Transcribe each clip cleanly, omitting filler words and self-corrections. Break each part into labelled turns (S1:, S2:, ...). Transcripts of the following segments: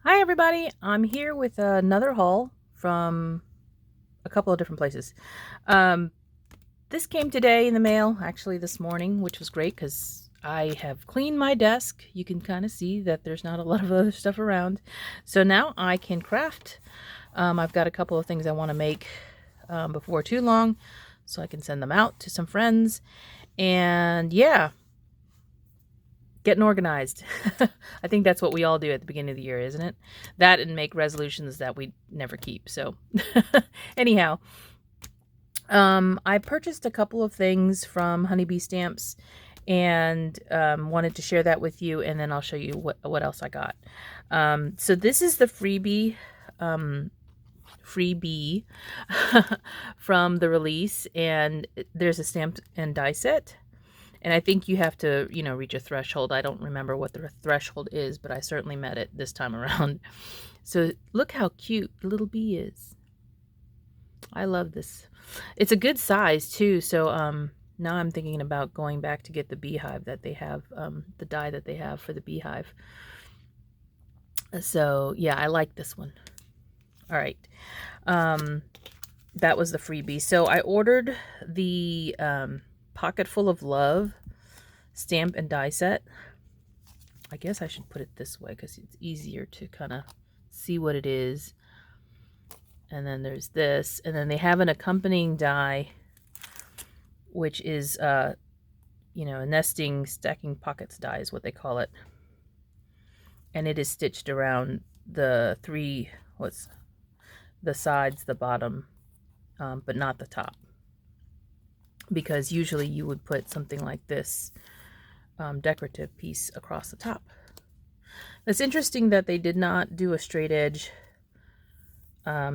S1: Hi everybody, I'm here with another haul from a couple of different places. Um, this came today in the mail, actually this morning, which was great because I have cleaned my desk. You can kind of see that there's not a lot of other stuff around. So now I can craft. I've got a couple of things I want to make before too long, so I can send them out to some friends. And yeah, getting organized. I think that's what we all do at the beginning of the year, isn't it? That and make resolutions that we never keep. So anyhow, I purchased a couple of things from Honeybee Stamps and wanted to share that with you, and then I'll show you what else I got. So this is the freebie from the release, and there's a stamp and die set. And I think you have to, reach a threshold. I don't remember what the threshold is, but I certainly met it this time around. So look how cute the little bee is. I love this. It's a good size too. So now I'm thinking about going back to get the beehive that they have, the die that they have for the beehive. So yeah, I like this one. All right. That was the freebie. So I ordered the Pocket Full of Love stamp and die set. I guess I should put it this way because it's easier to kind of see what it is. And then there's this, and then they have an accompanying die, which is a nesting stacking pockets die is what they call it, and it is stitched around the the sides, the bottom, but not the top, because usually you would put something like this decorative piece across the top. It's interesting that they did not do a straight edge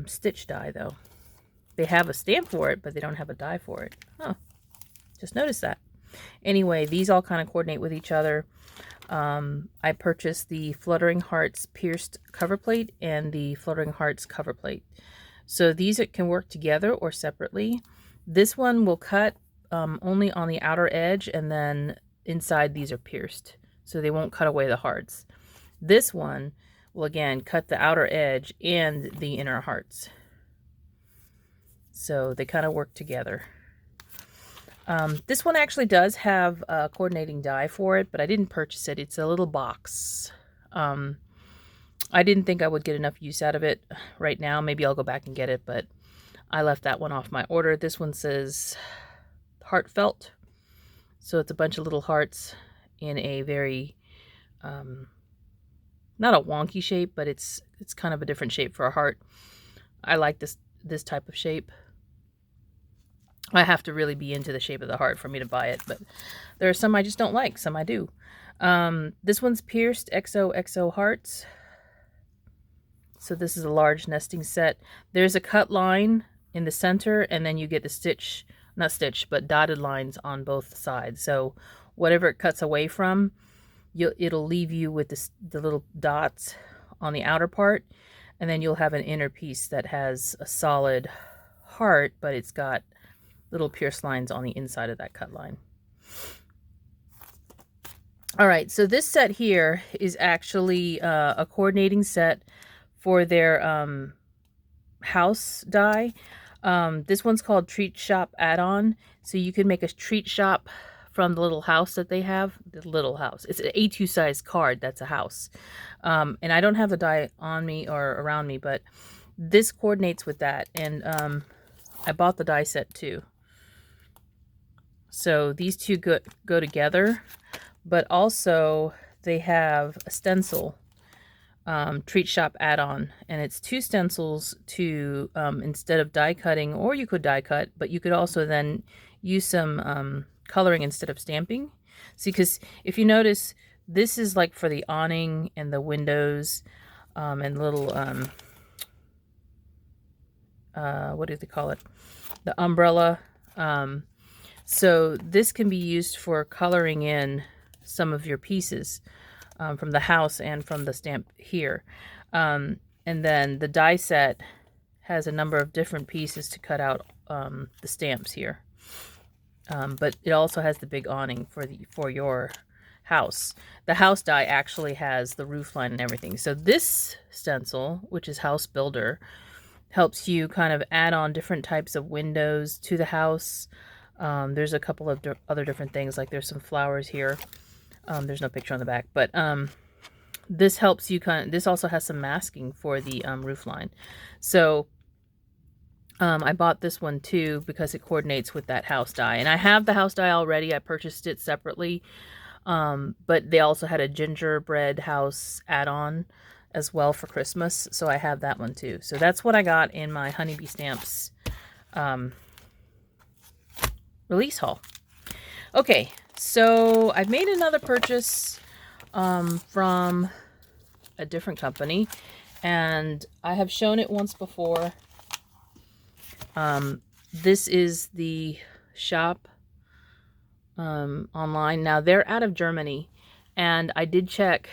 S1: stitch die though. They have a stamp for it, but they don't have a die for it. Huh. Just noticed that. Anyway, these all kind of coordinate with each other. I purchased the Fluttering Hearts pierced cover plate and the Fluttering Hearts cover plate. So these can work together or separately. This one will cut only on the outer edge, and then inside these are pierced, so they won't cut away the hearts. This one will again cut the outer edge and the inner hearts. So they kind of work together. This one actually does have a coordinating die for it, but I didn't purchase it. It's a little box. I didn't think I would get enough use out of it right now. Maybe I'll go back and get it, but I left that one off my order. This one says heartfelt. So it's a bunch of little hearts in a very, not a wonky shape, but it's kind of a different shape for a heart. I like this type of shape. I have to really be into the shape of the heart for me to buy it, but there are some I just don't like, some I do. This one's pierced XOXO hearts. So this is a large nesting set. There's a cut line in the center, and then you get the not stitch, but dotted lines on both sides. So whatever it cuts away from, it'll leave you with the little dots on the outer part, and then you'll have an inner piece that has a solid heart, but it's got little pierced lines on the inside of that cut line. All right, so this set here is actually a coordinating set for their house die. This one's called Treat Shop Add-on. So you can make a treat shop from the little house that they have. The little house. It's an A2 size card. That's a house. And I don't have the die on me or around me, but this coordinates with that. And I bought the die set too. So these two go together, but also they have a stencil, Treat Shop Add-on, and it's 2 stencils to, instead of die cutting, or you could die cut, but you could also then use some coloring instead of stamping. See, because if you notice, this is like for the awning and the windows, and little, what do they call it? The umbrella. So this can be used for coloring in some of your pieces from the house and from the stamp here. And then the die set has a number of different pieces to cut out the stamps here. But it also has the big awning for your house. The house die actually has the roof line and everything. So this stencil, which is House Builder, helps you kind of add on different types of windows to the house. There's a couple of other different things, like there's some flowers here. There's no picture on the back, but this helps you this also has some masking for the roof line. So I bought this one too because it coordinates with that house die. And I have the house die already. I purchased it separately. But they also had a gingerbread house add-on as well for Christmas. So I have that one too. So that's what I got in my Honeybee Stamps release haul. Okay, so I've made another purchase from a different company, and I have shown it once before. This is the shop online. Now they're out of Germany, and I did check,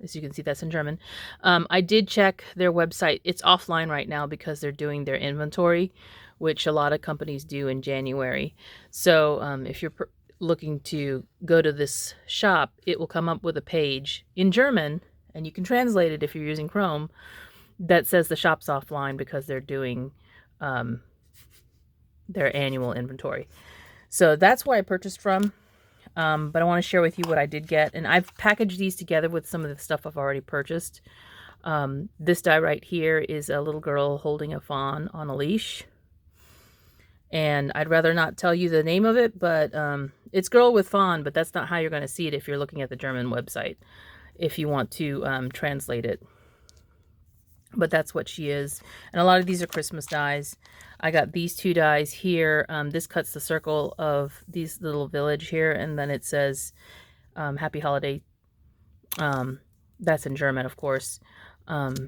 S1: as you can see that's in German. I did check their website. It's offline right now because they're doing their inventory, which a lot of companies do in January. So if you're looking to go to this shop, it will come up with a page in German, and you can translate it if you're using Chrome, that says the shop's offline because they're doing their annual inventory. So that's where I purchased from. But I want to share with you what I did get. And I've packaged these together with some of the stuff I've already purchased. This die right here is a little girl holding a fawn on a leash. And I'd rather not tell you the name of it, but it's girl with fawn, but that's not how you're going to see it if you're looking at the German website, if you want to translate it. But that's what she is. And a lot of these are Christmas dies. I got these two dies here. This cuts the circle of these little village here, and then it says Happy Holiday. That's in German, of course,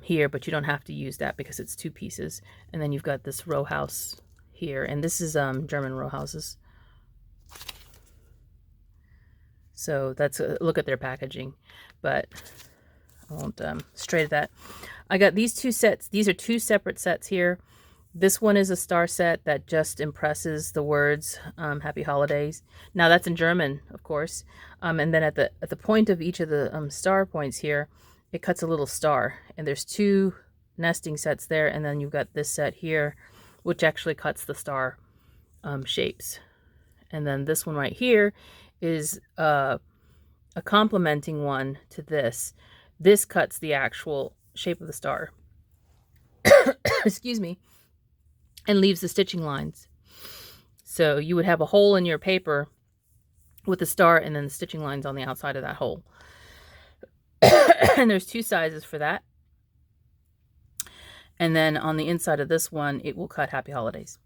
S1: here, but you don't have to use that because it's two pieces. And then you've got this row house here, and this is German row houses. So that's a look at their packaging, but I won't stray to that. I got these two sets. These are two separate sets here. This one is a star set that just impresses the words Happy Holidays. Now that's in German, of course. And then at the point of each of the star points here, it cuts a little star. And there's two nesting sets there, and then you've got this set here, which actually cuts the star shapes. And then this one right here is a complementing one to this. This cuts the actual shape of the star. Excuse me. And leaves the stitching lines. So you would have a hole in your paper with the star and then the stitching lines on the outside of that hole. And there's two sizes for that. And then on the inside of this one, it will cut Happy Holidays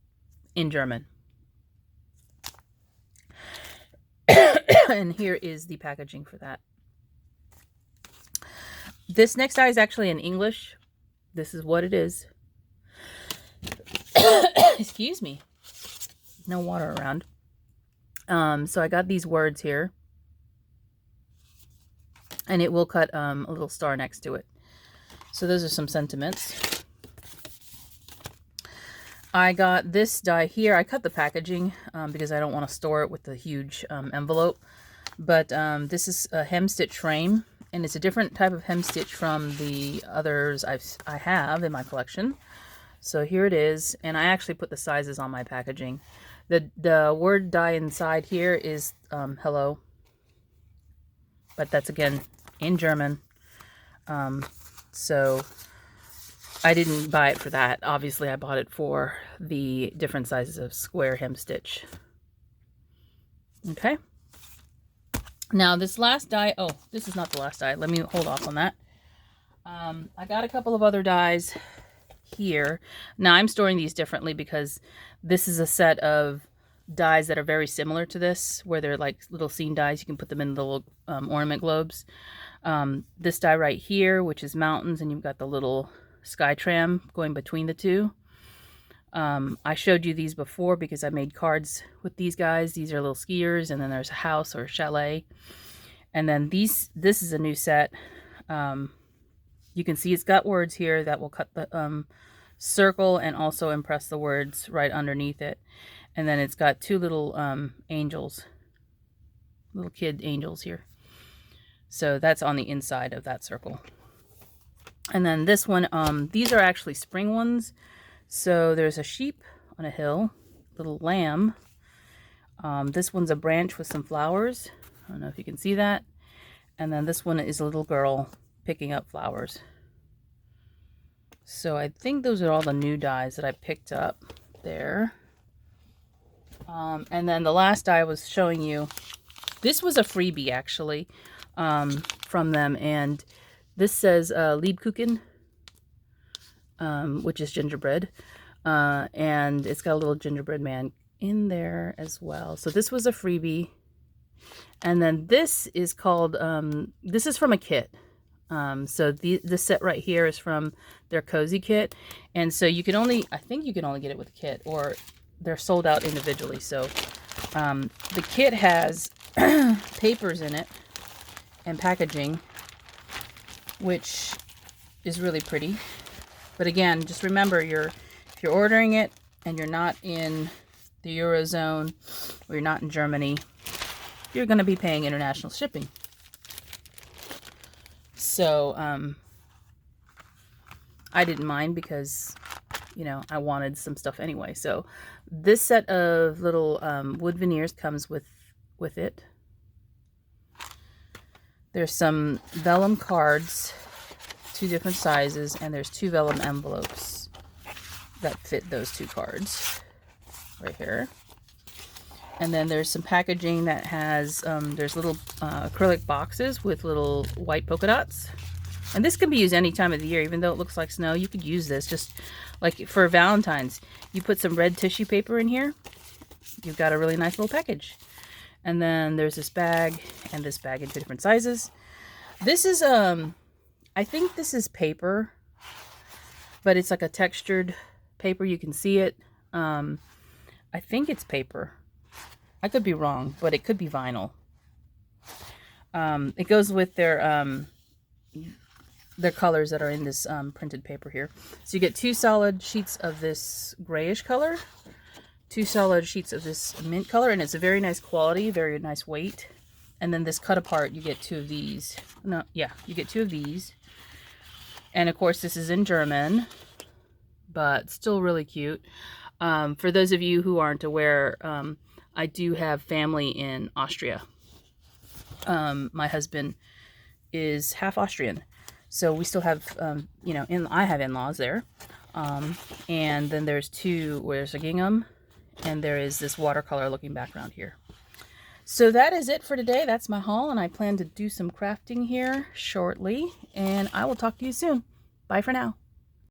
S1: in German. And here is the packaging for that. This next die is actually in English. This is what it is. Excuse me. No water around. So I got these words here. And it will cut a little star next to it. So those are some sentiments. I got this die here. I cut the packaging because I don't want to store it with the huge envelope. But this is a hem stitch frame. And it's a different type of hem stitch from the others I have in my collection. So here it is, and I actually put the sizes on my packaging. The word die inside here is hello, but that's again in German. So I didn't buy it for that. Obviously, I bought it for the different sizes of square hem stitch. Okay. Now this last die, oh, this is not the last die. Let me hold off on that. I got a couple of other dies here. Now I'm storing these differently because this is a set of dies that are very similar to this, where they're like little scene dies. You can put them in the little ornament globes. This die right here, which is mountains, and you've got the little sky tram going between the two. I showed you these before because I made cards with these guys. These are little skiers, and then there's a house or a chalet. And then this is a new set. You can see it's got words here that will cut the circle and also impress the words right underneath it. And then it's got two little angels, little kid angels here. So that's on the inside of that circle. And then this one, these are actually spring ones. So there's a sheep on a hill, little lamb. This one's a branch with some flowers. I don't know if you can see that. And then this one is a little girl picking up flowers. So I think those are all the new dies that I picked up there. And then the last die I was showing you, this was a freebie actually from them. And this says Liebkuchen, which is gingerbread. And it's got a little gingerbread man in there as well. So this was a freebie. And then this is called, this is from a kit. So this set right here is from their cozy kit. And so you can only, I think you can only get it with a kit, or they're sold out individually. So the kit has papers in it and packaging, which is really pretty. But again, just remember, if you're ordering it and you're not in the Eurozone or you're not in Germany, you're going to be paying international shipping. So I didn't mind because, you know, I wanted some stuff anyway. So this set of little wood veneers comes with it. There's some vellum cards, 2 different sizes, and there's 2 vellum envelopes that fit those 2 cards right here. And then there's some packaging that has, there's little acrylic boxes with little white polka dots. And this can be used any time of the year, even though it looks like snow. You could use this just like for Valentine's. You put some red tissue paper in here, you've got a really nice little package. And then there's this bag and this bag in 2 different sizes. This is, I think this is paper, but it's like a textured paper. You can see it. I think it's paper. I could be wrong, but it could be vinyl. It goes with their colors that are in this printed paper here. So you get 2 solid sheets of this grayish color, 2 solid sheets of this mint color, and it's a very nice quality, very nice weight. And then this cut apart, you get 2 of these. No, yeah, you get 2 of these. And of course, this is in German, but still really cute. For those of you who aren't aware, I do have family in Austria. My husband is half Austrian, so we still have, you know, I have in-laws there. And then there's 2 where there's a gingham, and there is this watercolor looking background here. So that is it for today. That's my haul, and I plan to do some crafting here shortly, and I will talk to you soon. Bye for now.